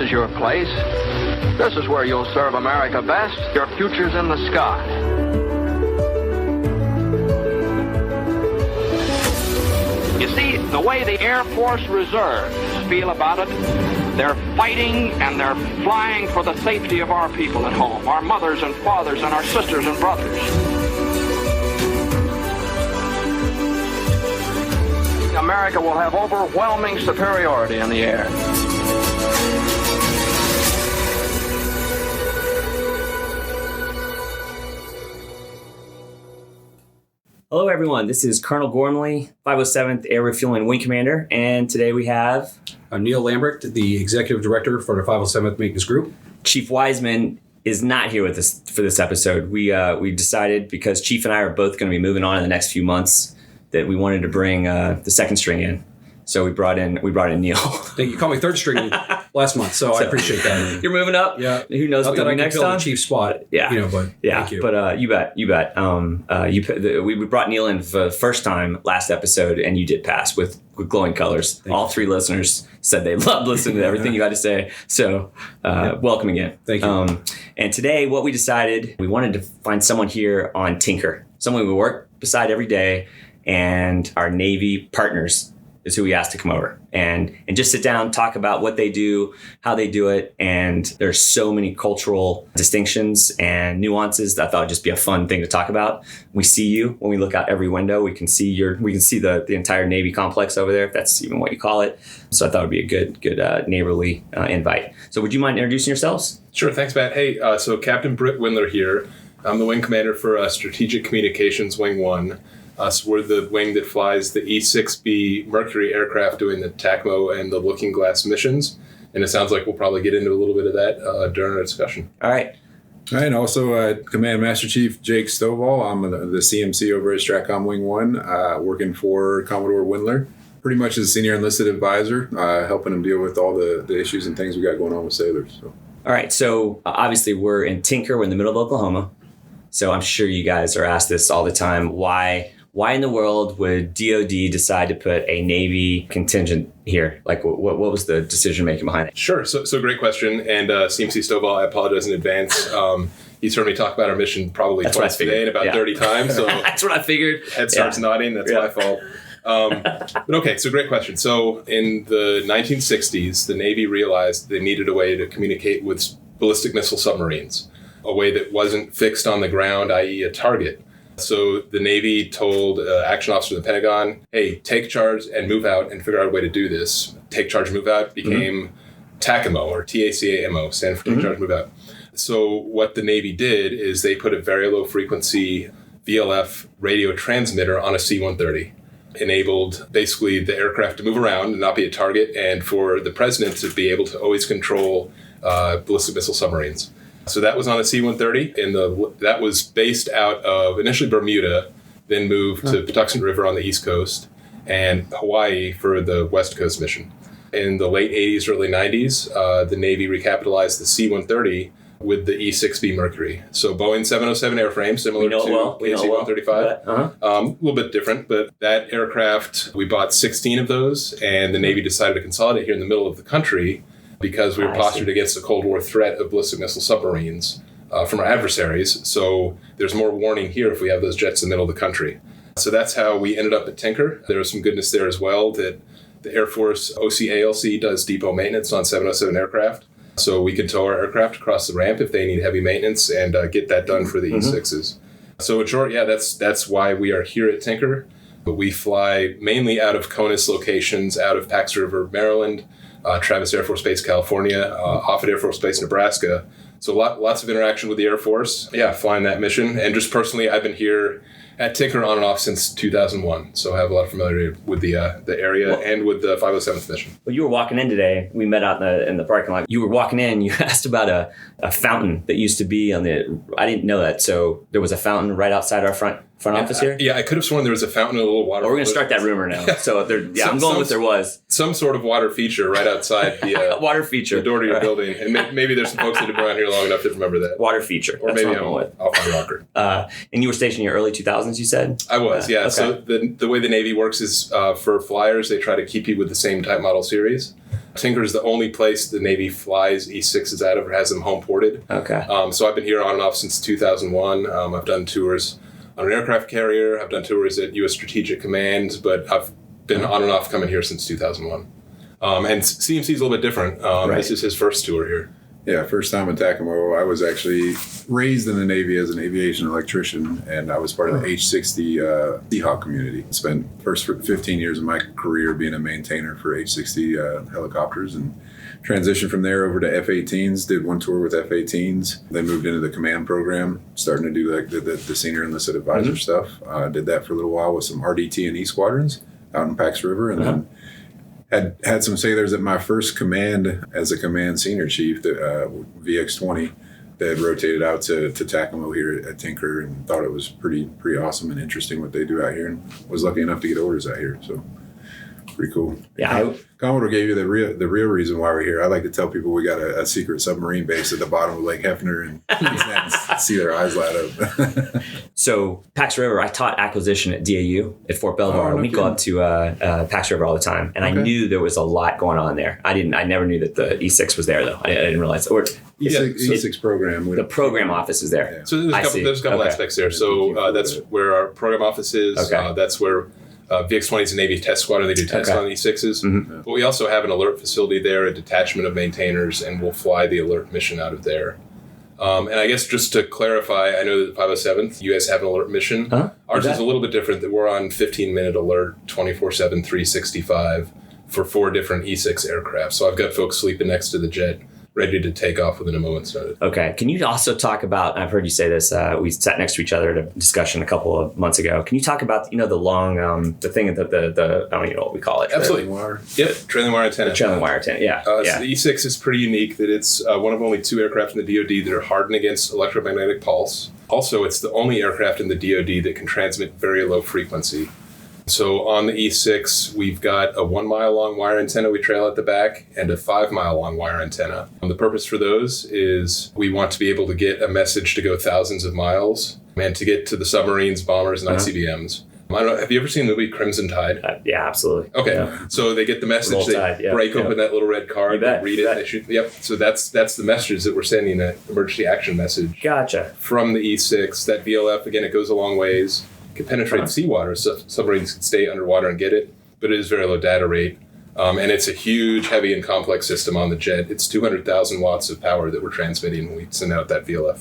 is your place. This is where you'll serve America best. Your future's in the sky. You see, the way the Air Force Reserves feel about it, they're fighting and they're flying for the safety of our people at home, our mothers and fathers and our sisters and brothers. America will have overwhelming superiority in the air. Hello, everyone. This is Colonel Ghormley, 507th Air Refueling Wing Commander, and today we have... I'm Neil Lambrecht, the Executive Director for the 507th Maintenance Group. Chief Wiseman is not here with us for this episode. We decided, because Chief and I are both going to be moving on in the next few months, that we wanted to bring the second string in. So we brought in Neil. You called me third string last month, so I appreciate that. You're moving up. Yeah. Who knows what you'll be next time? The Chief spot. Yeah. But yeah. Thank you. But you bet. We brought Neil in for the first time last episode, and you did pass with glowing colors. All three listeners said they loved listening to everything you had to say. So welcome again. Thank you. And today, what we decided, we wanted to find someone here on Tinker, someone we work beside every day, and our Navy partners is who we asked to come over and just sit down, talk about what they do, how they do it. And there's so many cultural distinctions and nuances that I thought it'd just be a fun thing to talk about. We see you when we look out every window. We can see the entire Navy complex over there, if that's even what you call it. So I thought it'd be a good neighborly invite. So would you mind introducing yourselves? Sure. Thanks, Matt. Hey, so Captain Britt Windeler here. I'm the wing commander for Strategic Communications Wing 1. So we're the wing that flies the E-6B Mercury aircraft doing the TACMO and the Looking Glass missions. And it sounds like we'll probably get into a little bit of that during our discussion. All right. And also Command Master Chief Jake Stovall. I'm the CMC over at Stratcom Wing 1, working for Commodore Windeler. Pretty much as a senior enlisted advisor, helping him deal with all the issues and things we got going on with sailors. So. All right. So obviously we're in Tinker. We're in the middle of Oklahoma. So I'm sure you guys are asked this all the time. Why in the world would DOD decide to put a Navy contingent here? Like, what was the decision making behind it? Sure. So great question. And CMC Stovall, I apologize in advance. He's heard me talk about our mission probably twice today and about 30 times. So that's what I figured. Head starts nodding. That's my fault. But okay, so great question. So in the 1960s, the Navy realized they needed a way to communicate with ballistic missile submarines, a way that wasn't fixed on the ground, i.e. a target. So the Navy told action officer of the Pentagon, hey, take charge and move out and figure out a way to do this. Take charge, move out became TACMO, or TACAMO, standing for take charge, move out. So what the Navy did is they put a very low frequency VLF radio transmitter on a C-130. Enabled basically the aircraft to move around and not be a target, and for the president to be able to always control ballistic missile submarines. So that was on a C-130, and that was based out of initially Bermuda, then moved to Patuxent River on the East Coast, and Hawaii for the West Coast mission. In the late 80s, early 90s, the Navy recapitalized the C-130 with the E-6B Mercury. So Boeing 707 airframe, similar to KC-135. A little bit different, but that aircraft, we bought 16 of those, and the Navy decided to consolidate here in the middle of the country because we were postured against the Cold War threat of ballistic missile submarines from our adversaries. So there's more warning here if we have those jets in the middle of the country. So that's how we ended up at Tinker. There was some goodness there as well that the Air Force OCALC does depot maintenance on 707 aircraft. So we can tow our aircraft across the ramp if they need heavy maintenance and get that done for the E6s. So in short, that's why we are here at Tinker. But we fly mainly out of CONUS locations, out of Pax River, Maryland, Travis Air Force Base, California, Offutt Air Force Base, Nebraska. So lots of interaction with the Air Force. Flying that mission. And just personally, I've been here at Tinker on and off since 2001. So I have a lot of familiarity with the area and with the 507th mission. Well, you were walking in today. We met out in the parking lot. You were walking in. You asked about a fountain that used to be on the... I didn't know that. So there was a fountain right outside our front office here? I could have sworn there was a fountain and a little water. Well, we're going to start that rumor now. So I'm going with there was. Some sort of water feature right outside the water feature. The door to your building. And maybe there's some folks that have been around here long enough to remember that. Water feature. Or that's maybe I'm off my rocker. And you were stationed in your early 2000s, you said? I was, yeah. Okay. So the way the Navy works is for flyers, they try to keep you with the same type model series. Tinker is the only place the Navy flies E6s out of or has them home ported. Okay. So I've been here on and off since 2001. I've done tours on an aircraft carrier. I've done tours at U.S. Strategic Command, but I've been on and off coming here since 2001. And CMC is a little bit different. This is his first tour here. Yeah, first time in Tacoma. I was actually raised in the Navy as an aviation electrician, and I was part of the H-60 Seahawk community. Spent first 15 years of my career being a maintainer for H-60 helicopters, and transitioned from there over to F-18s. Did one tour with F-18s, then moved into the command program, starting to do like the senior enlisted advisor stuff. Did that for a little while with some RDT and E squadrons out in Pax River, and then had some sailors at my first command as a command senior chief, VX-20, that rotated out to Tacoma here at Tinker, and thought it was pretty awesome and interesting what they do out here, and was lucky enough to get orders out here. So pretty cool. Yeah, Commodore gave you the real reason why we're here. I like to tell people we got a secret submarine base at the bottom of Lake Hefner, and see their eyes light up. So Pax River, I taught acquisition at DAU at Fort Belvoir. No we go up to Pax River all the time, and I knew there was a lot going on there. I never knew that the E6 was there though. I didn't realize. Or E6 program. The program office is there. Yeah. So there's a couple aspects there. So that's where our program office is. Okay. That's where VX-20 is a Navy test squadron. They do tests on E6s. Mm-hmm. But we also have an alert facility there, a detachment of maintainers, and we'll fly the alert mission out of there. And I guess just to clarify, I know that the 507th, you guys have an alert mission. Ours is a little bit different. That we're on 15-minute alert, 24/7, 365 for 4 different E6 aircraft. So I've got folks sleeping next to the jet, ready to take off within a moment's notice. Okay. Can you also talk about, I've heard you say this, we sat next to each other at a discussion a couple of months ago. Can you talk about, the long, the thing, the I don't even know what we call it. Absolutely. Yep. Trailing wire antenna. The trailing wire antenna, yeah. So the E6 is pretty unique that it's one of only 2 aircraft in the DoD that are hardened against electromagnetic pulse. Also, it's the only aircraft in the DoD that can transmit very low frequency. So on the E6, we've got a 1-mile-long wire antenna we trail at the back and a 5-mile-long wire antenna. And the purpose for those is we want to be able to get a message to go thousands of miles and to get to the submarines, bombers, and ICBMs. I don't know, have you ever seen the movie Crimson Tide? Yeah, absolutely. Okay, yeah. So they get the message, break open that little red card, they read it, they shoot. Yep. So that's the messages that we're sending, an emergency action message. Gotcha. From the E6, that VLF, again, it goes a long ways. Can penetrate seawater, so submarines can stay underwater and get it, but it is very low data rate. And it's a huge, heavy, and complex system on the jet. It's 200,000 watts of power that we're transmitting when we send out that VLF.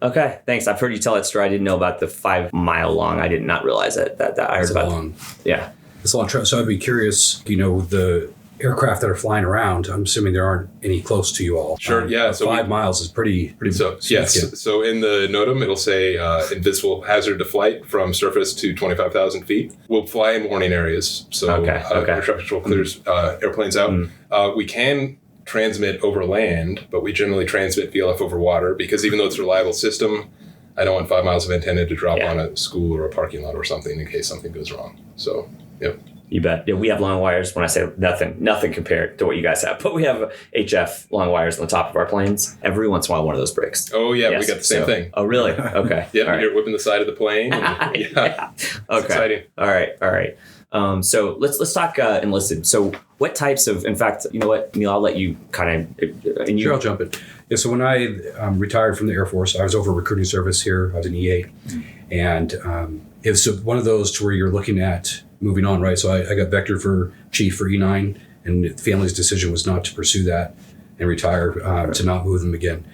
Okay, thanks. I've heard you tell that story. I didn't know about the 5-mile long. I did not realize that I heard about long. Yeah. It's a long trip. So I'd be curious, the aircraft that are flying around, I'm assuming there aren't any close to you all. Sure, yeah. So 5 miles is pretty So, yes. So in the NOTAM, it'll say invisible hazard to flight from surface to 25,000 feet. We'll fly in warning areas. So air traffic control clears airplanes out. We can transmit over land, but we generally transmit VLF over water because even though it's a reliable system, I don't want 5 miles of antenna to drop on a school or a parking lot or something in case something goes wrong. So, yep. You bet. Yeah, we have long wires. When I say nothing compared to what you guys have, but we have HF long wires on the top of our planes. Every once in a while, one of those breaks. Oh yeah, we got the same thing. Oh really? Okay. Yeah, you're whipping the side of the plane. And, yeah. It's exciting. All right. So let's talk enlisted. So what types of, in fact, you know what, Neil, I'll let you kind of. Sure, I'll jump in. Yeah, so when I retired from the Air Force, I was over recruiting service here. I was an EA, and it was one of those to where you're looking at moving on, right? So I got vectored for chief for E9, and the family's decision was not to pursue that and retire, to not move them again.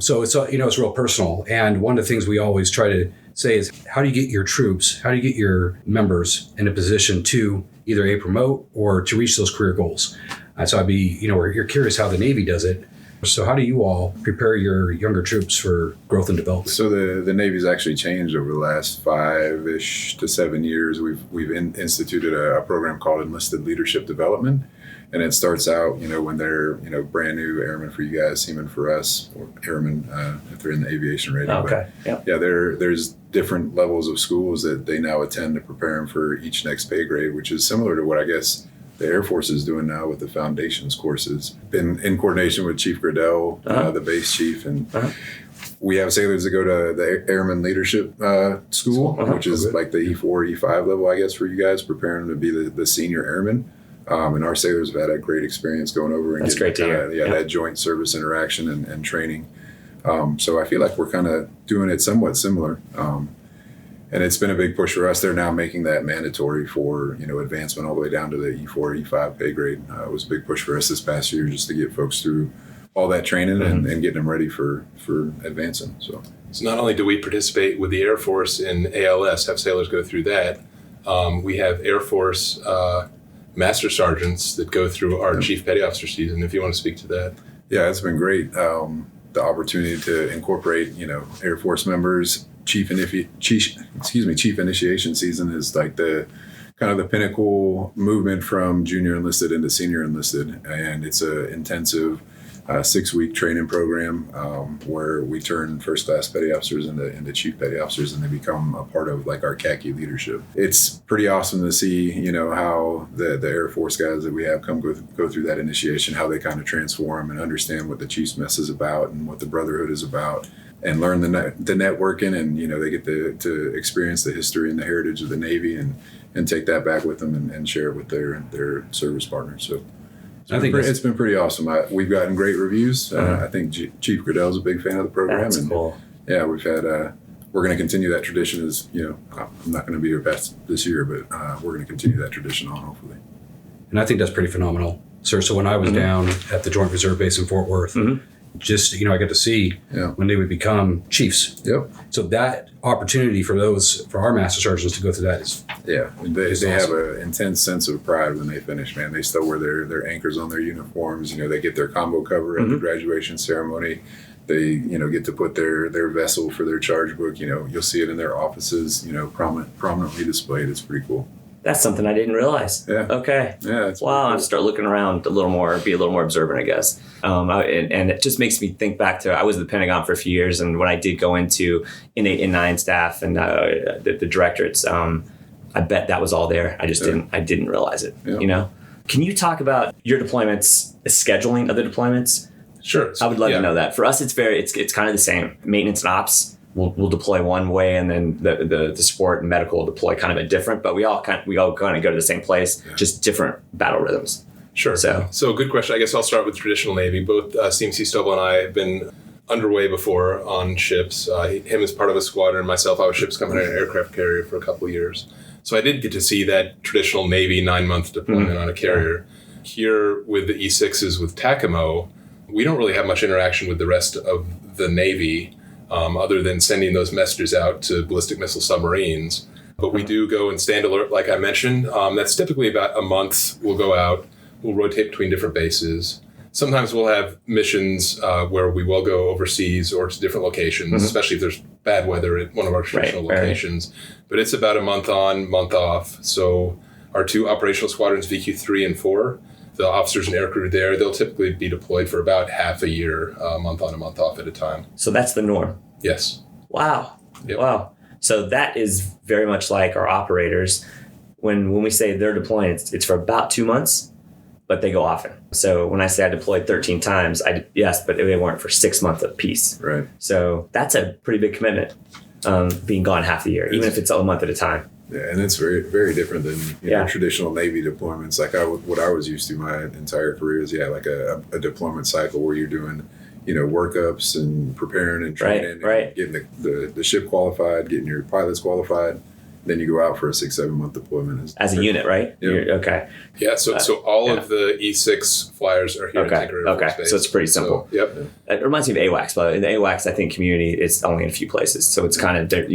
So it's it's real personal. And one of the things we always try to say is, how do you get your troops, how do you get your members in a position to either A, promote or to reach those career goals? So I'd be, you're curious how the Navy does it. So how do you all prepare your younger troops for growth and development? So the Navy's actually changed over the last 5-ish to 7 years. We've instituted a program called Enlisted Leadership Development. And it starts out, when they're, brand new airmen for you guys, seamen for us, or airmen if they're in the aviation rating. Okay. Yep. Yeah, there's different levels of schools that they now attend to prepare them for each next pay grade, which is similar to what I guess the Air Force is doing now with the foundations courses. Been in coordination with Chief Gradell, the base chief, and we have sailors that go to the Airman Leadership School, which is like the E4, E5 level, I guess, for you guys, preparing them to be the senior airman. And our sailors have had a great experience going over and That's great to hear. that joint service interaction and training. So I feel like we're kind of doing it somewhat similar. And it's been a big push for us. They're now making that mandatory for, advancement all the way down to the E4, E5 pay grade. It was a big push for us this past year just to get folks through all that training and getting them ready for advancing. So not only do we participate with the Air Force in ALS, have sailors go through that, we have Air Force Master Sergeants that go through our Chief Petty Officer season, if you want to speak to that. Yeah, it's been great. The opportunity to incorporate, Air Force members. Chief initiation season is like the kind of the pinnacle movement from junior enlisted into senior enlisted, and it's a intensive 6-week training program where we turn first class petty officers into chief petty officers, and they become a part of like our khaki leadership. It's pretty awesome to see, how the Air Force guys that we have go through that initiation, how they kind of transform and understand what the Chief's mess is about and what the brotherhood is about, and learn the networking, and they get to experience the history and the heritage of the Navy and take that back with them and share it with their service partners. So I think it's been pretty awesome. We've gotten great reviews. I think Chief Gradell's a big fan of the program. That's cool. Yeah, we've had. We're going to continue that tradition. As I'm not going to be here past this year, but we're going to continue that tradition on, hopefully. And I think that's pretty phenomenal, sir. So when I was down at the Joint Reserve Base in Fort Worth, just I got to see when they would become chiefs. Yep. So that opportunity for our master sergeants to go through that is they awesome. have an intense sense of pride when they finish. Man, they still wear their anchors on their uniforms. They get their combo cover at the graduation ceremony. They get to put their vessel for their charge book. You'll see it in their offices. Prominently displayed. It's pretty cool. That's something I didn't realize. Yeah. Okay. Yeah. It's wow. I cool. have to start looking around a little more, be a little more observant, I guess. And it just makes me think back to, I was at the Pentagon for a few years, and when I did go into N8 and 9 staff and the directorates, I bet that was all there. I just didn't realize it. Yeah. Can you talk about your deployments, the scheduling of the deployments? Sure. I would love to know that. For us, it's kind of the same. Maintenance and ops. We'll deploy one way, and then the support and medical will deploy kind of a different, but we all kind of go to the same place, just different battle rhythms. Sure. So good question. I guess I'll start with traditional Navy. Both CMC Stovall and I have been underway before on ships. Him as part of a squadron, myself, I was ship's company and an aircraft carrier for a couple of years. So I did get to see that traditional Navy 9-month deployment on a carrier. Here with the E6s with TACAMO, we don't really have much interaction with the rest of the Navy, other than sending those messages out to ballistic missile submarines. But we do go and stand alert, like I mentioned. That's typically about a month. We'll go out. We'll rotate between different bases. Sometimes we'll have missions where we will go overseas or to different locations, especially if there's bad weather at one of our traditional locations. But it's about a month on, month off. So our 2 operational squadrons, VQ3 and 4, the officers and aircrew there, they'll typically be deployed for about half a year, month on and month off at a time. So that's the norm. Yes. Wow. Yep. Wow. So that is very much like our operators. When we say they're deploying, it's for about 2 months, but they go often. So when I say I deployed 13 times, but they weren't for 6 months apiece. Right. So that's a pretty big commitment, being gone half the year, even if it's a month at a time. Yeah, and it's very, very different than traditional Navy deployments. Like what I was used to my entire career is like a deployment cycle where you're doing workups and preparing and training, and getting the ship qualified, getting your pilots qualified. Then you go out for a 6-7 month deployment as a unit, right? Yep. Okay. Yeah. So all of the E6 flyers are here in Tinker Air Force Base. So it's pretty simple. So, yep. It reminds me of AWACS, but in the AWACS, I think community is only in a few places. So it's kind of And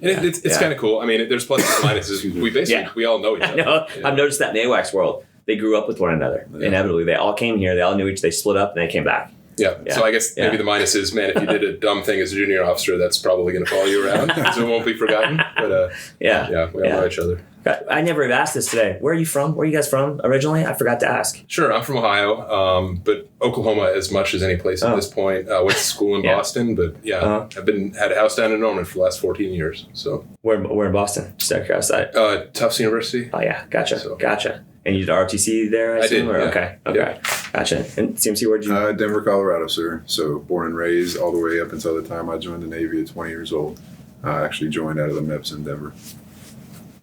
it's kind of cool. I mean, there's pluses and minuses. We all know each other. No, I've noticed that in the AWACS world. They grew up with one another. Yeah. Inevitably, they all came here. They all knew they split up, and they came back. Yeah. So I guess maybe the minus is, man, if you did a dumb thing as a junior officer, that's probably going to follow you around, so it won't be forgotten. But we all know each other. I never have asked this today. Where are you from? Where are you guys from originally? I forgot to ask. Sure, I'm from Ohio, but Oklahoma as much as any place at this point. Went to school in Boston, but I've had a house down in Norman for the last 14 years. So where in Boston? Just out of curiosity. Tufts University. Oh yeah, gotcha. And you did ROTC there, I assume? did, Okay. Yeah. Gotcha. And CMC, where'd you? Denver, Colorado, sir. So born and raised all the way up until the time I joined the Navy at 20 years old. I actually joined out of the MEPS in Denver.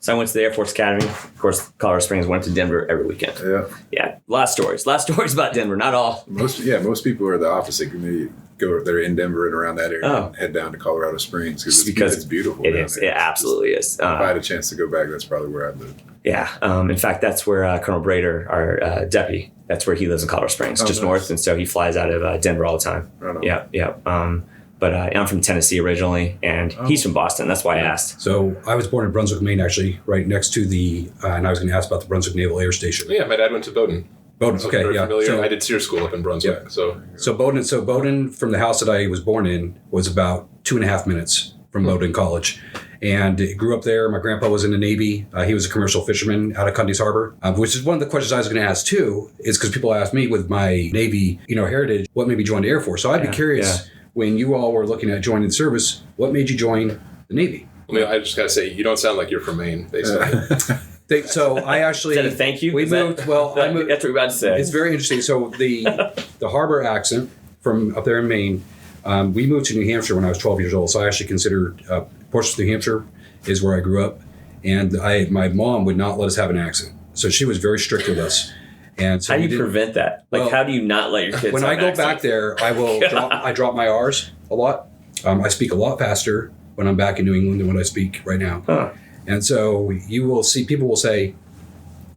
So I went to the Air Force Academy. Of course, Colorado Springs, went to Denver every weekend. Yeah. A lot of stories about Denver. Not all. Most people are the opposite. They're in Denver and around that area and head down to Colorado Springs because it's beautiful. It is. It absolutely is. If I had a chance to go back, that's probably where I'd live. Yeah. In fact, that's where Colonel Brader, our deputy, that's where he lives in Colorado Springs, just north. And so he flies out of Denver all the time. Right on. Yeah. But I'm from Tennessee originally, and he's from Boston. That's why I asked. So I was born in Brunswick, Maine, actually, right next to and I was going to ask about the Brunswick Naval Air Station. Yeah, my dad went to Bowdoin. Okay, yeah. Familiar. I did SEER school up in Brunswick. Yeah. So Bowdoin, from the house that I was born in, was about 2.5 minutes from Bowdoin College. And grew up there. My grandpa was in the Navy. He was a commercial fisherman out of Cundy's Harbor, which is one of the questions I was going to ask too, is because people ask me with my Navy, heritage, what made me join the Air Force? So I'd be curious, when you all were looking at joining the service, what made you join the Navy? I just got to say, you don't sound like you're from Maine, basically. So I actually... Is that a thank you? We moved... Well, I moved... That's what we're about to say. It's very interesting. So the harbor accent from up there in Maine, we moved to New Hampshire when I was 12 years old. So I actually consider Portsmouth, New Hampshire is where I grew up. And my mom would not let us have an accent. So she was very strict with us. And so how do you prevent that? How do you not let your kids when have I go accents? back there, I will drop my R's a lot. I speak a lot faster when I'm back in New England than what I speak right now. Huh. And so you will see, people will say,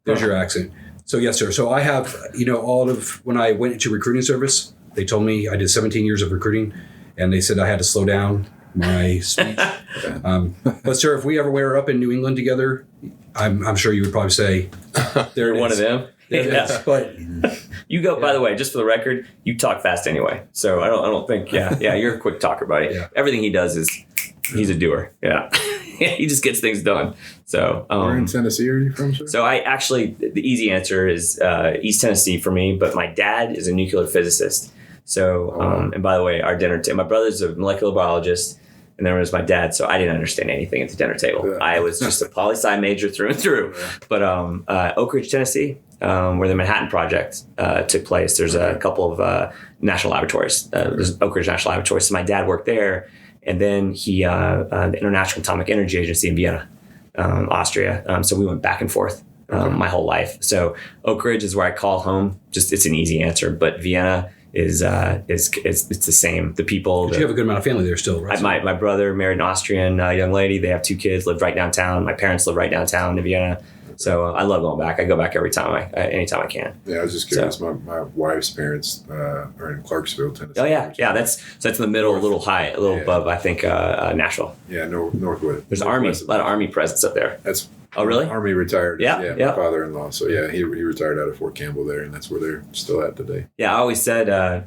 there's your accent. So yes, sir. So I have, all of, when I went into recruiting service, they told me I did 17 years of recruiting, and they said I had to slow down my speech. But sir, if we ever were up in New England together, I'm sure you would probably say, "You're one of them." Yeah. But you go. By the way, just for the record, you talk fast anyway. So I don't think. Yeah, you're a quick talker, buddy. Yeah. Everything he does is he's a doer. Yeah, he just gets things done. So where in Tennessee are you from, sir? So I actually, the easy answer is East Tennessee for me. But my dad is a nuclear physicist. So and by the way, our dinner my brother's a molecular biologist. And then there was my dad, so I didn't understand anything at the dinner table. Yeah. I was just a poli-sci major through and through. Yeah. But Oak Ridge, Tennessee, where the Manhattan Project took place, there's a couple of national laboratories. There's Oak Ridge National Laboratory. So my dad worked there, and then he the International Atomic Energy Agency in Vienna, Austria. So we went back and forth my whole life. So Oak Ridge is where I call home. Just it's an easy answer, but Vienna is it's the same. The people. You have a good amount of family there still, right? My brother married an Austrian young lady. They have 2 kids. Lived right downtown. My parents live right downtown in Vienna. So I love going back. I go back anytime I can. Yeah, I was just curious. So, my wife's parents are in Clarksville, Tennessee. Oh yeah. That's in the middle, a little high, a little above. I think Nashville. Yeah, northwest. There's a lot of Army presence up there. That's. Oh, really? Army retired. Yeah. My father-in-law. So yeah, he retired out of Fort Campbell there, and that's where they're still at today. Yeah, I always said,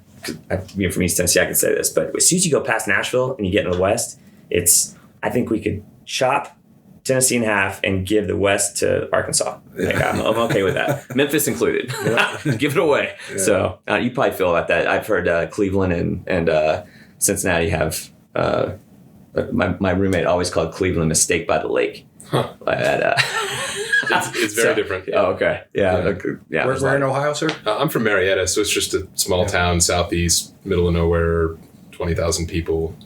being from East Tennessee, I can say this, but as soon as you go past Nashville and you get in the West, I think we could chop Tennessee in half and give the West to Arkansas. I'm okay with that. Memphis included. Give it away. Yeah. So you probably feel about that. I've heard Cleveland and Cincinnati have. My roommate always called Cleveland Mistake by the Lake. Huh. It's very different. Yeah. Oh, okay. Yeah. Where in Ohio, sir? I'm from Marietta, so it's just a small town, southeast, middle of nowhere, 20,000 people.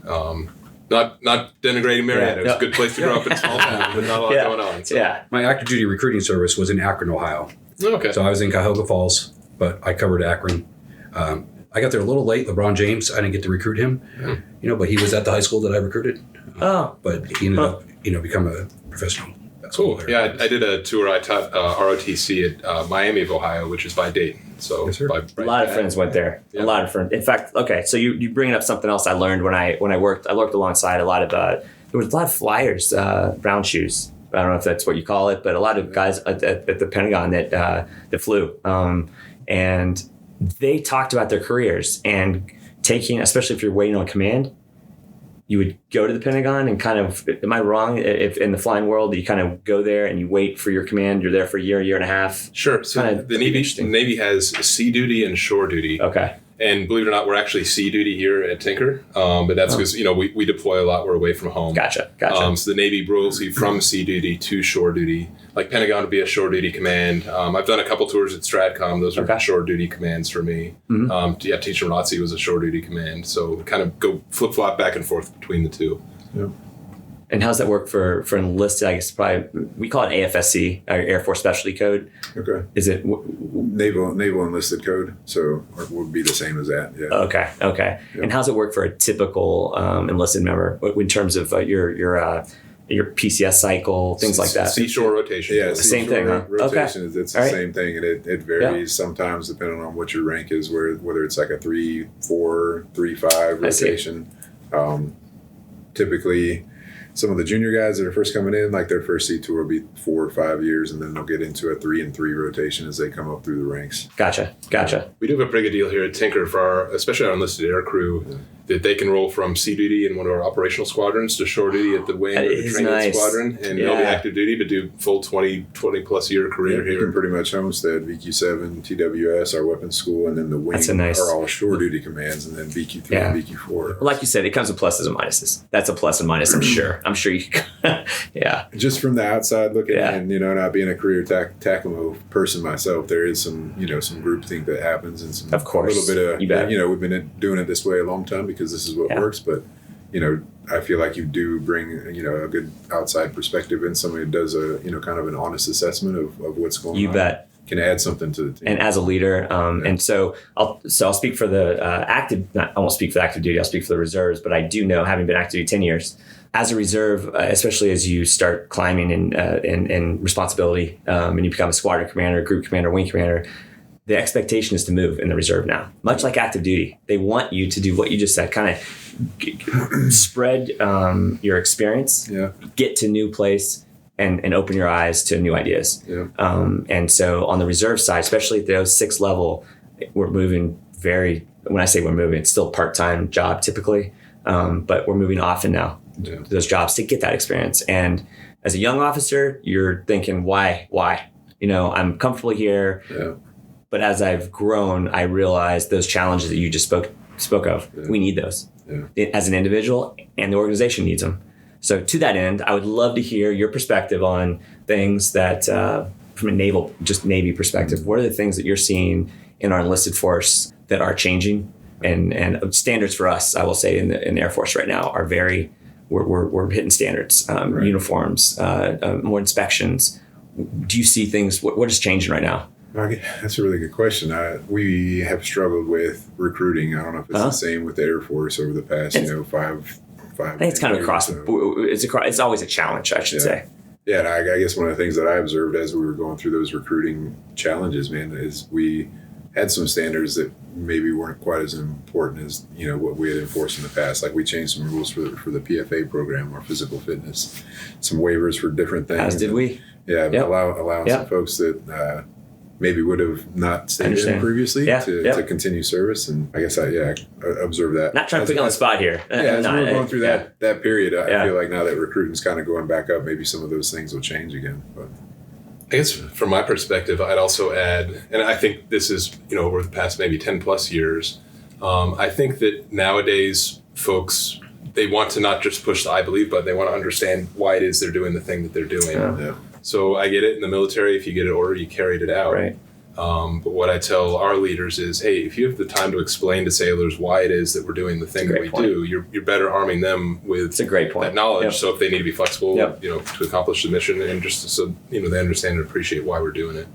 Not denigrating Marietta. It was a good place to grow up in a small town, but not a lot going on. So. Yeah. My active duty recruiting service was in Akron, Ohio. Okay. So I was in Cuyahoga Falls, but I covered Akron. I got there a little late. LeBron James, I didn't get to recruit him, but he was at the high school that I recruited. But he ended up, become a professional. Cool. Yeah, I did a tour. I taught ROTC at Miami of Ohio, which is by Dayton. So yes, a lot of friends went there. Yeah. A lot of friends. In fact, okay. So you bring up something else I learned when I worked. I worked alongside a lot of. There was a lot of flyers, brown shoes. I don't know if that's what you call it, but a lot of guys at the Pentagon that flew, and they talked about their careers and taking, especially if you're waiting on command. You would go to the Pentagon and kind of, am I wrong? If in the flying world, you kind of go there and you wait for your command. You're there for a year and a half. Sure. So the Navy has sea duty and shore duty. Okay. And believe it or not, we're actually sea duty here at Tinker. But that's because, we deploy a lot. We're away from home. Gotcha. So the Navy rolls you from sea duty to shore duty. Like Pentagon would be a shore duty command. I've done a couple tours at Stratcom. Those are shore duty commands for me. Mm-hmm. Teaching ROTC was a shore duty command. So kind of go flip-flop back and forth between the two. Yeah. And how's that work for enlisted? I guess probably we call it AFSC, Air Force Specialty Code. Okay. Is it Naval Enlisted Code? So it would be the same as that. Yeah. Okay. Yeah. And how's it work for a typical enlisted member in terms of your PCS cycle, things like that? Seashore rotation. Yeah, Same thing, huh? Rotation Okay. it's the same thing, and it varies sometimes depending on what your rank is, whether it's like a 3-4, 3-5 rotation. Typically, some of the junior guys that are first coming in, like their first sea tour will be 4 or 5 years, and then they'll get into a 3-3 rotation as they come up through the ranks. Gotcha. We do have a pretty good deal here at Tinker for especially our enlisted air crew, that they can roll from sea duty in one of our operational squadrons to shore duty at the wing or the training squadron, and they'll be active duty, but do full 20 plus year career here. You can pretty much homestead VQ7, TWS, our weapons school, and then the wing are all shore duty commands, and then VQ3 and VQ4. Like you said, it comes with pluses and minuses. That's a plus and minus, I'm sure. I'm sure you can. Yeah. Just from the outside looking in, not being a career TACMO person myself, there is some groupthink that happens, and some, of course, a little bit of, you bet. We've been doing it this way a long time because this is what works, but I feel like you do bring a good outside perspective, and somebody that does a kind of an honest assessment of what's going on. You bet. Can add something to the team. And as a leader, and so I'll speak for the active. I won't speak for the active duty. I'll speak for the reserves. But I do know, having been active duty 10 years, as a reserve, especially as you start climbing in responsibility, and you become a squadron commander, group commander, wing commander, the expectation is to move in the reserve now. Much like active duty, they want you to do what you just said, kind of spread your experience, get to new place, and open your eyes to new ideas. Yeah. And so on the reserve side, especially at the 06 level, we're moving when I say we're moving, it's still a part-time job typically, but we're moving often now to those jobs to get that experience. And as a young officer, you're thinking, why? I'm comfortable here. Yeah. But as I've grown, I realized those challenges that you just spoke of. Yeah. We need those as an individual, and the organization needs them. So to that end, I would love to hear your perspective on things that, from a Navy perspective, what are the things that you're seeing in our enlisted force that are changing? And standards for us, I will say, in the Air Force right now are we're hitting standards, uniforms, more inspections. Do you see things? What is changing right now? That's a really good question. We have struggled with recruiting. I don't know if it's the same with the Air Force over the past, 5. I think it's kind of across. It's always a challenge, I should say. Yeah, and I guess one of the things that I observed as we were going through those recruiting challenges, man, is we had some standards that maybe weren't quite as important as what we had enforced in the past. Like we changed some rules for the PFA program, or physical fitness, some waivers for different things. As did we? Yeah, allowing some folks that maybe would have not stayed in previously to continue service. And I guess I observed that. Not trying to put you on the spot here. As we were going through that period, I feel like now that recruiting's kind of going back up, maybe some of those things will change again. But I guess from my perspective, I'd also add, and I think this is, over the past maybe 10 plus years, I think that nowadays folks, they want to not just push the I believe, but they want to understand why it is they're doing the thing that they're doing. Yeah. So I get it in the military. If you get an order, you carried it out. Right. But what I tell our leaders is, hey, if you have the time to explain to sailors why it is that we're doing the thing that we do, you're better arming them with that knowledge. Yep. So if they need to be flexible, to accomplish the mission, and just so they understand and appreciate why we're doing it.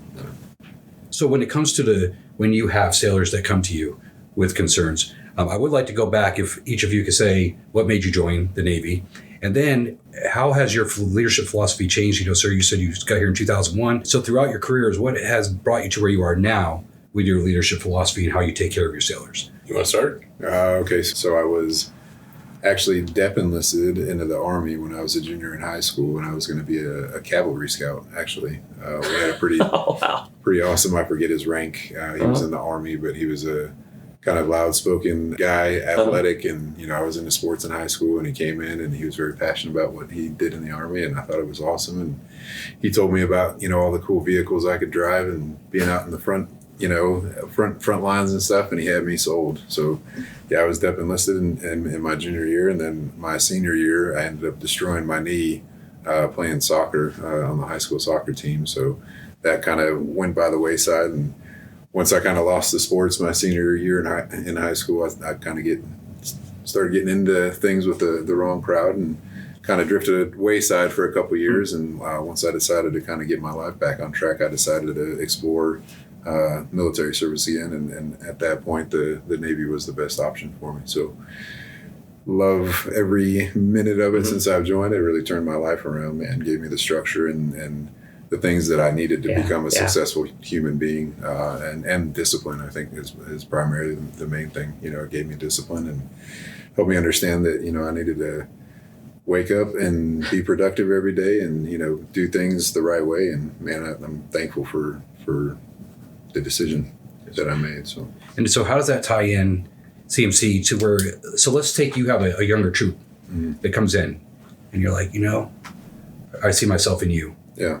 So when it comes to when you have sailors that come to you with concerns, I would like to go back, if each of you could say what made you join the Navy. And then how has your leadership philosophy changed? Sir, you said you got here in 2001. So throughout your careers, what has brought you to where you are now with your leadership philosophy and how you take care of your sailors? You want to start? Okay. So I was actually DEP enlisted into the Army when I was a junior in high school, and I was going to be a cavalry scout, actually. We had a pretty awesome, I forget his rank. He was in the Army, but he was a kind of loud-spoken guy, athletic, and I was into sports in high school, and he came in and he was very passionate about what he did in the Army, and I thought it was awesome. And he told me about all the cool vehicles I could drive and being out in the front lines and stuff, and he had me sold. So I was DEP enlisted in my junior year, and then my senior year I ended up destroying my knee playing soccer on the high school soccer team. So that kind of went by the wayside, and once I kind of lost the sports my senior year in high school, I kind of started getting into things with the wrong crowd, and kind of drifted wayside for a couple of years. And once I decided to kind of get my life back on track, I decided to explore military service again. And at that point, the Navy was the best option for me. So love every minute of it since I've joined. It really turned my life around, man, gave me the structure and the things that I needed to become a successful human being, and discipline, I think, is primarily the main thing. It gave me discipline and helped me understand that, I needed to wake up and be productive every day and, do things the right way. And man, I'm thankful for the decision that I made. So how does that tie in CMC to where, so let's take, you have a younger troop that comes in and you're like, I see myself in you. Yeah.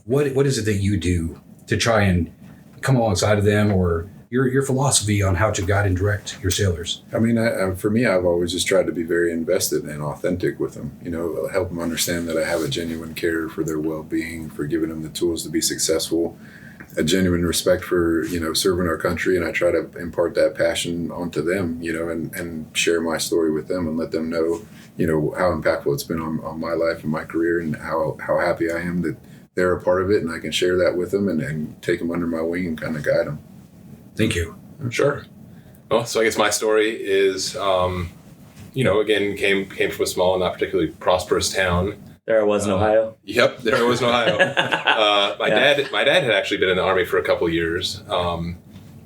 What is it that you do to try and come alongside of them, or your philosophy on how to guide and direct your sailors? I mean, for me, I've always just tried to be very invested and authentic with them, help them understand that I have a genuine care for their well-being, for giving them the tools to be successful, a genuine respect for, serving our country. And I try to impart that passion onto them, and share my story with them and let them know, how impactful it's been on my life and my career, and how happy I am that they're a part of it, and I can share that with them and take them under my wing and kind of guide them. Thank you. Sure. Well, so I guess my story is, again, came from a small and not particularly prosperous town. There I was in Ohio. Yep, there I was in Ohio. My dad had actually been in the Army for a couple of years, and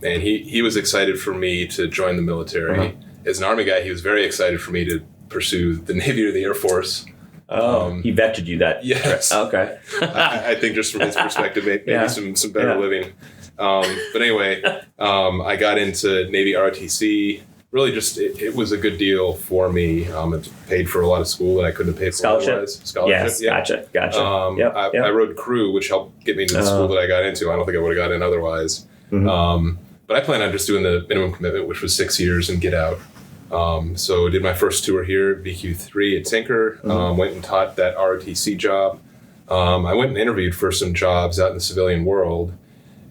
he was excited for me to join the military. As an Army guy, he was very excited for me to pursue the Navy or the Air Force. He vectored you that. Yes. Okay. I think just from his perspective, maybe some better living. But anyway, I got into Navy ROTC. Really just, it was a good deal for me. It paid for a lot of school that I couldn't have paid for otherwise. Scholarship. Yes, gotcha. I rode crew, which helped get me into the school that I got into. I don't think I would have got in otherwise. But I planned on just doing the minimum commitment, which was 6 years, and get out. So I did my first tour here at VQ3 at Tinker, went and taught that ROTC job. I went and interviewed for some jobs out in the civilian world,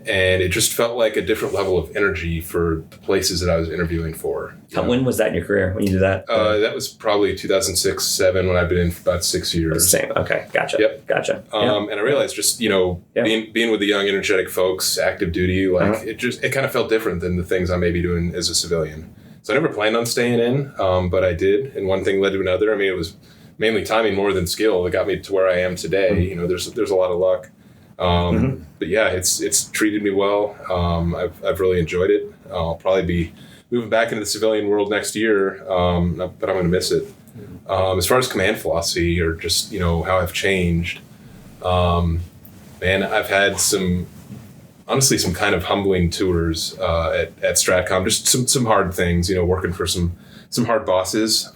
and it just felt like a different level of energy for the places that I was interviewing for. When was that in your career, when you did that? That was probably 2006-07, when I've been in for about 6 years. Same. Okay, gotcha. Yep. Gotcha. And I realized just, being with the young, energetic folks, active duty, it kind of felt different than the things I may be doing as a civilian. So I never planned on staying in, but I did, and one thing led to another. I mean, it was mainly timing more than skill that got me to where I am today. There's a lot of luck, but yeah, it's treated me well. I've really enjoyed it. I'll probably be moving back into the civilian world next year, but I'm going to miss it. As far as command philosophy, or just how I've changed, man, I've had some kind of humbling tours at Stratcom. Just some hard things, working for some hard bosses.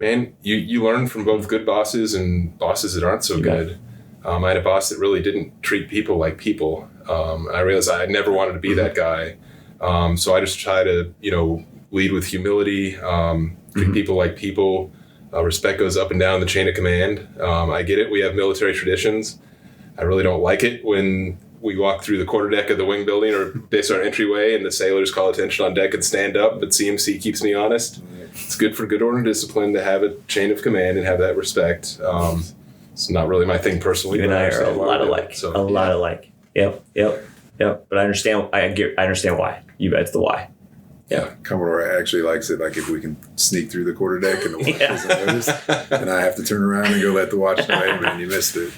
Man, you learn from both good bosses and bosses that aren't so good. I had a boss that really didn't treat people like people. I realized I never wanted to be that guy. So I just try to, lead with humility, treat people like people. Respect goes up and down the chain of command. I get it. We have military traditions. I really don't like it when we walk through the quarterdeck of the wing building or base our entryway and the sailors call attention on deck and stand up, but CMC keeps me honest. It's good for good order and discipline to have a chain of command and have that respect. It's not really my thing personally. You and I are a lot alike. Lot alike. Yep. But I understand. I understand why. That's the why. Yeah. Commodore actually likes it. Like if we can sneak through the quarterdeck and the watch doesn't notice, and I have to turn around and go let the watch know, hey man, you missed it.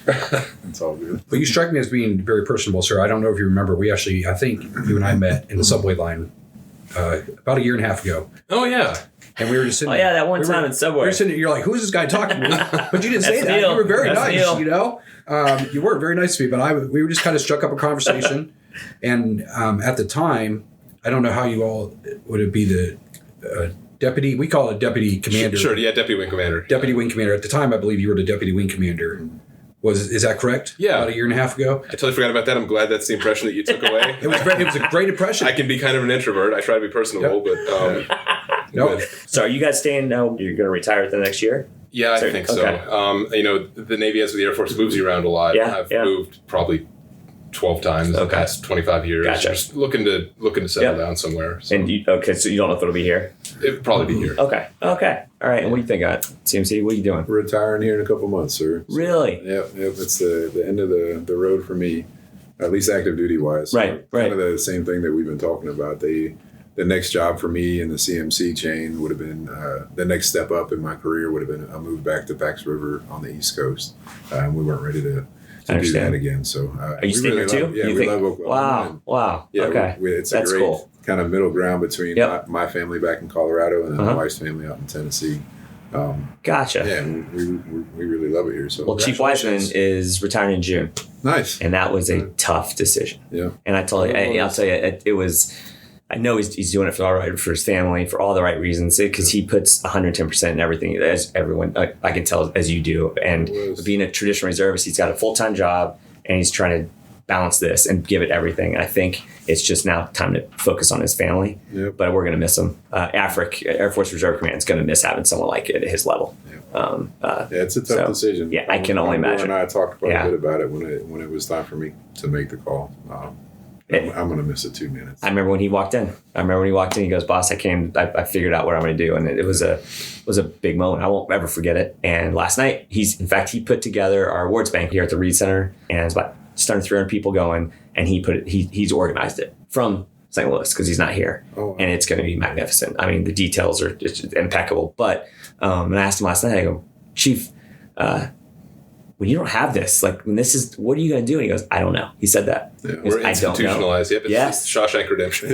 It's all good. But you strike me as being very personable, sir. I don't know if you remember. I think you and I met in the subway line about a year and a half ago. Oh yeah. And we were just sitting. Oh yeah, that one time in subway. We were sitting. You're like, who's this guy talking to me? But you didn't say that. Neil. You were very nice. Neil. You were very nice to me. But we were just kind of struck up a conversation, and at the time, I don't know how you all would it be the deputy. We call it deputy commander. Sure. Yeah, deputy wing commander. Deputy wing commander. At the time, I believe you were the deputy wing commander. Is that correct? Yeah. About a year and a half ago. I totally forgot about that. I'm glad that's the impression that you took away. It was a great impression. I can be kind of an introvert. I try to be personable, but no. So are you guys staying? You're going to retire the next year? Yeah, I think so. Okay. The Navy, as with the Air Force, moves you around a lot. Yeah, I've moved probably 12 times the past 25 years. Gotcha. Just looking to settle down somewhere. So. And so you don't know if it'll be here? It'll probably be here. Okay. All right. And what do you think, CMC? What are you doing? Retiring here in a couple months, sir. So, Really? Yep. It's the end of the road for me, at least active duty wise. Right. Kind of the same thing that we've been talking about. The next job for me in the CMC chain would have been the next step up in my career would have been a move back to Pax River on the East Coast. We weren't ready to do that again. So are you staying here too? Yeah, we love Oklahoma. Wow. Yeah, okay. It's That's a great cool. kind of middle ground between my family back in Colorado and then my wife's family out in Tennessee. Gotcha. Yeah, we really love it here. So well, Chief Wiseman is retiring in June. Nice. And that was a tough decision. Yeah. And I'll tell you, it was. I know he's doing it for his family, for all the right reasons, because he puts 110% in everything, as everyone, I can tell, as you do. And being a traditional reservist, he's got a full-time job, and he's trying to balance this and give it everything. And I think it's just now time to focus on his family. Yep. But we're going to miss him. Air Force Reserve Command is going to miss having someone like it at his level. Yep. It's a tough decision. Yeah, I can only imagine. And I talked quite a bit about it when it was time for me to make the call. I'm going to miss it 2 minutes. I remember when he walked in. He goes, "Boss, I figured out what I'm going to do." And it was a big moment. I won't ever forget it. And last night, he put together our awards bank here at the Reed Center, and it's about just under 300 people going, and he's organized it from St. Louis because he's not here. Oh, wow. And it's going to be magnificent. I mean, the details are just impeccable. But and I asked him last night, I go, "Chief, when you don't have this, like when this is, what are you going to do?" And he goes, "I don't know." He said that. Yeah, we're institutionalized. Yep, it's Shawshank Redemption.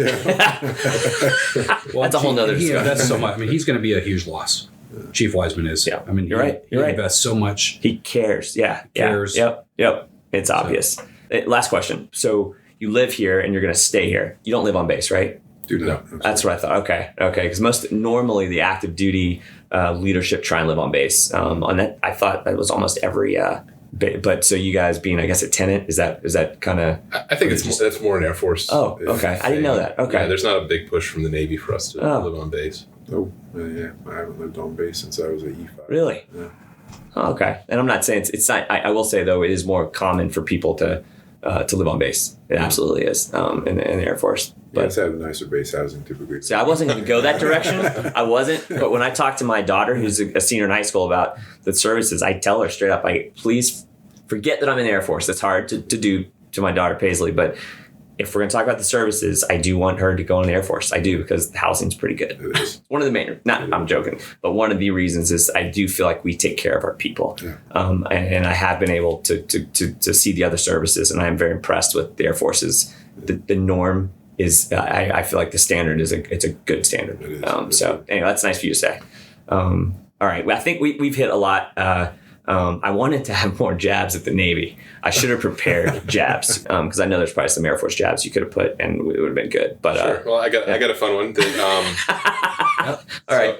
Well, that's a whole nother discussion. He invests so much. I mean, he's going to be a huge loss. Chief Wiseman is. Yeah. I mean, You're right. He invests so much. He cares. Yeah. Cares. Yep. It's obvious. Last question. So you live here and you're going to stay here. You don't live on base, right? Do not. No. That's what I thought. Okay. Because normally the active duty leadership try and live on base. On that, I thought that was almost every. But so you guys being, I guess, a tenant, is that kind of? I think that's more an Air Force. Oh, okay. I didn't know that. Okay. Yeah, there's not a big push from the Navy for us to live on base. Oh, yeah. I haven't lived on base since I was at E5. Really? Yeah. Oh, okay. And I'm not saying it's not. I will say though, it is more common for people to live on base. It absolutely is in the Air Force. But it's had a nicer base housing typically. See, I wasn't going to go that direction. I wasn't. But when I talk to my daughter, who's a senior in high school, about the services, I tell her straight up, please forget that I'm in the Air Force. That's hard to do to my daughter Paisley. But if we're going to talk about the services, I do want her to go in the Air Force. I do, because the housing's pretty good. It is. One of the main, I'm joking, but one of the reasons is I do feel like we take care of our people. Yeah. And I have been able to see the other services, and I'm very impressed with the Air Force's. The norm is, I feel like the standard it's a good standard. It is. So anyway, that's nice for you to say. All right. Well, I think we've hit a lot. I wanted to have more jabs at the Navy. I should have prepared jabs because I know there's probably some Air Force jabs you could have put, and it would have been good. But sure. Well, I got a fun one. That, all right.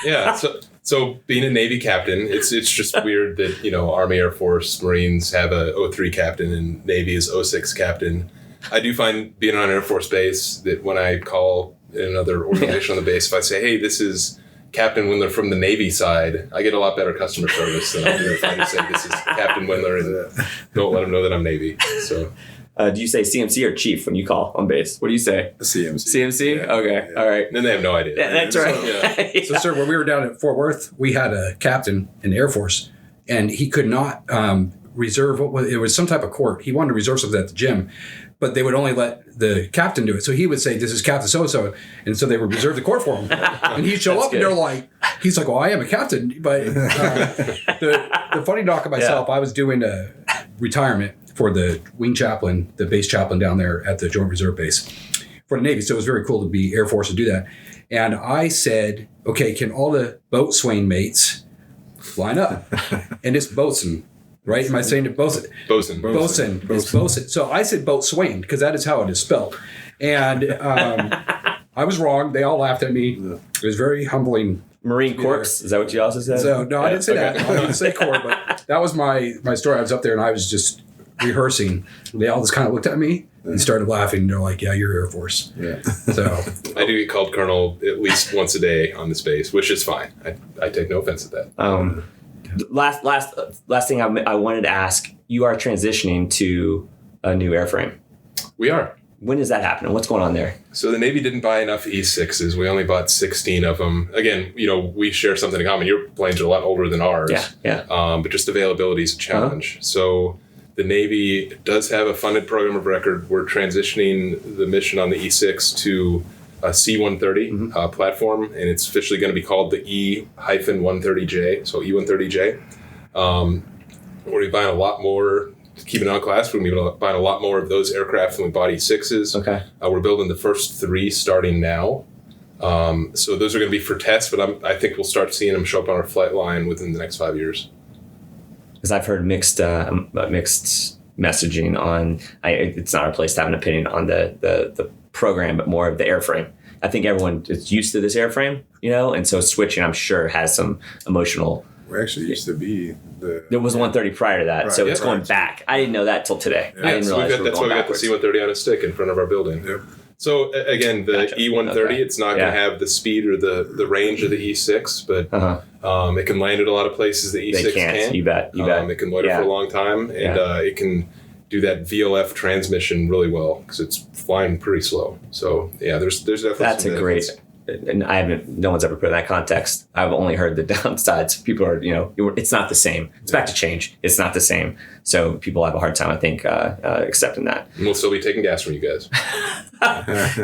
Yeah. So being a Navy captain, it's just weird that Army, Air Force, Marines have a 03 captain and Navy is 06 captain. I do find being on an Air Force base that when I call another organization on the base, if I say, "Hey, this is Captain Windeler from the Navy side," I get a lot better customer service than I do if I just say this is Captain Windeler and don't let them know that I'm Navy. So, do you say CMC or Chief when you call on base? What do you say? CMC. CMC? Yeah. Okay. Yeah. All right. Then they have no idea. Yeah, that's right. Yeah. So, sir, when we were down at Fort Worth, we had a captain in the Air Force, and he could not reserve. It was some type of court. He wanted to reserve something at the gym, but they would only let the captain do it. So he would say, "This is Captain so-and-so." And so they would reserve the court for him. And he'd show up and they're like, he's like, "Well, I am a captain." But the funny knock of myself, I was doing a retirement for the wing chaplain, the base chaplain down there at the Joint Reserve Base for the Navy. So it was very cool to be Air Force to do that. And I said, "Okay, can all the boatswain mates line up?" And it's boatswain. Right? Am I saying it? Bosun. It's bosun. So I said boatswain because that is how it is spelled. And I was wrong. They all laughed at me. Yeah. It was very humbling. Marine Corps? Is that what you also said? So, no, I didn't say that. I didn't say Corps, but that was my story. I was up there and I was just rehearsing. They all just kind of looked at me and started laughing. They're like, "Yeah, you're Air Force." Yeah. So I do get called Colonel at least once a day on the space, which is fine. I take no offense at that. Last thing I wanted to ask, you are transitioning to a new airframe. We are. When is that happening? What's going on there? So the Navy didn't buy enough E6s. We only bought 16 of them. Again, we share something in common. Your planes are a lot older than ours. Yeah. But just availability is a challenge. So the Navy does have a funded program of record. We're transitioning the mission on the E6 to a C-130 platform, and it's officially going to be called the E-130J, so E-130J. We're going to be buying a lot more, keeping it on class, we're going to be buying a lot more of those aircraft than we bought E6s. Okay. We're building the first 3 starting now. So those are going to be for tests, but I think we'll start seeing them show up on our flight line within the next 5 years. Because I've heard mixed messaging on, it's not our place to have an opinion on the program, but more of the airframe. I think everyone is used to this airframe, and so switching, I'm sure, has some emotional. We actually used to be there was 130 prior to that, so it's going back. I didn't know that till today. Yeah. I didn't realize that's why we got the C-130 on a stick in front of our building. Yep. So again, the Gotcha. E-130, Okay. It's not going to have the speed or the range of the E6, but it can land at a lot of places the E6 They can't. can. You bet. It can loiter for a long time, and it can do that VLF transmission really well because it's flying pretty slow. So there's definitely That's some a great. benefits. And no one's ever put it in that context. I've only heard the downsides. People are, it's not the same. It's back to change. It's not the same. So people have a hard time, I think, accepting that. And we'll still be taking gas from you guys.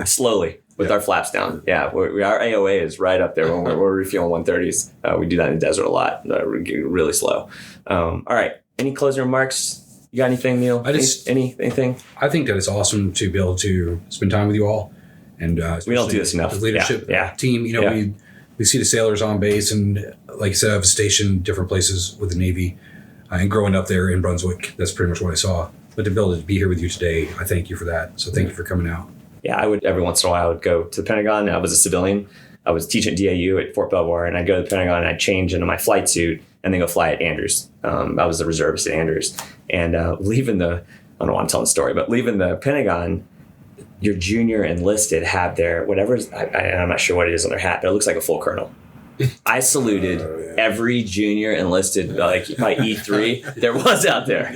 Slowly with our flaps down. Yeah, our AOA is right up there when we're refueling 130s. We do that in the desert a lot. Really slow. All right. Any closing remarks? You got anything, Neil? Anything? I think that it's awesome to be able to spend time with you all. And we don't do this enough. The leadership team, we see the sailors on base, and like I said, I've stationed different places with the Navy, and growing up there in Brunswick, that's pretty much what I saw. But to be able to be here with you today, I thank you for that. So thank you for coming out. Yeah, I would every once in a while I would go to the Pentagon. I was a civilian. I was teaching at DAU at Fort Belvoir, and I'd go to the Pentagon and I'd change into my flight suit and then go fly at Andrews. I was a reservist at Andrews, and leaving I don't know why I'm telling the story, but leaving the Pentagon. Your junior enlisted have their whatever, I'm not sure what it is on their hat, but it looks like a full colonel. I saluted every junior enlisted, like my E3 there was out there.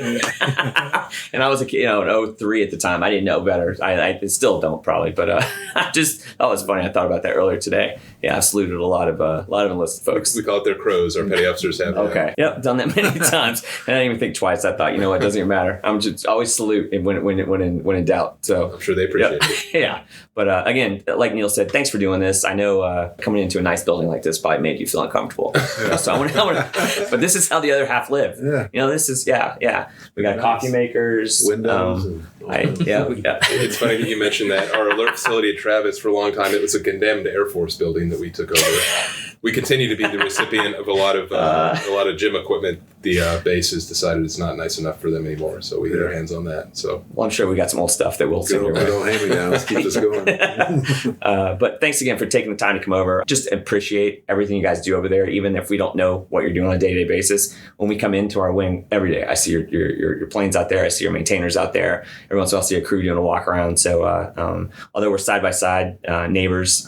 And I was a kid, an 03 at the time. I didn't know better. I still don't probably, but that was funny. I thought about that earlier today. Yeah, I saluted a lot of enlisted folks. We call it their crows. Our petty officers have. Okay. Yep, done that many times. And I didn't even think twice. I thought, it doesn't even matter. I'm just always salute when in doubt. So I'm sure they appreciate it. Yeah. But again, like Neil said, thanks for doing this. I know coming into a nice building like this probably made you feel uncomfortable. So I want to, but this is how the other half live. Yeah. This is, we got coffee makers. Windows. It's funny that you mentioned that. Our alert facility at Travis, for a long time, it was a condemned Air Force building that we took over. We continue to be the recipient of a lot of gym equipment. The base has decided it's not nice enough for them anymore, so we get our hands on that. So, well, I'm sure we got some old stuff that we'll send your way. Don't hand me down. Let's keep this going. But thanks again for taking the time to come over. Just appreciate everything you guys do over there, even if we don't know what you're doing on a day-to-day basis. When we come into our wing every day, I see your planes out there. I see your maintainers out there. Every once in a while, I see a crew doing a walk around. So although we're side by side neighbors,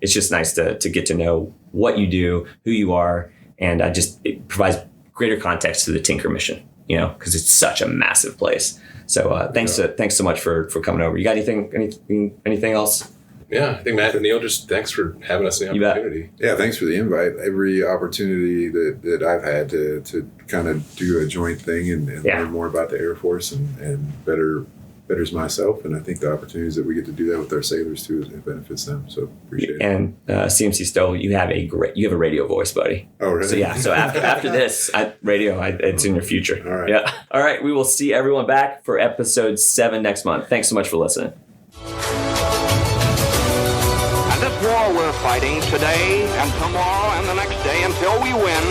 it's just nice to get to know what you do, who you are, and it provides greater context to the Tinker mission, because it's such a massive place. So thanks so much for coming over. You got anything else? Yeah, I think Matt and Neil, just thanks for having us in the opportunity. Yeah, thanks for the invite. Every opportunity that I've had to kind of do a joint thing and learn more about the Air Force and betters myself, and I think the opportunities that we get to do that with our sailors too, it benefits them. So appreciate it. And CMC Stovall, you have a radio voice, buddy. Oh, really? So after this, it's in your future. All right. Yeah. All right. We will see everyone back for episode 7 next month. Thanks so much for listening. And this war we're fighting today and tomorrow and the next day until we win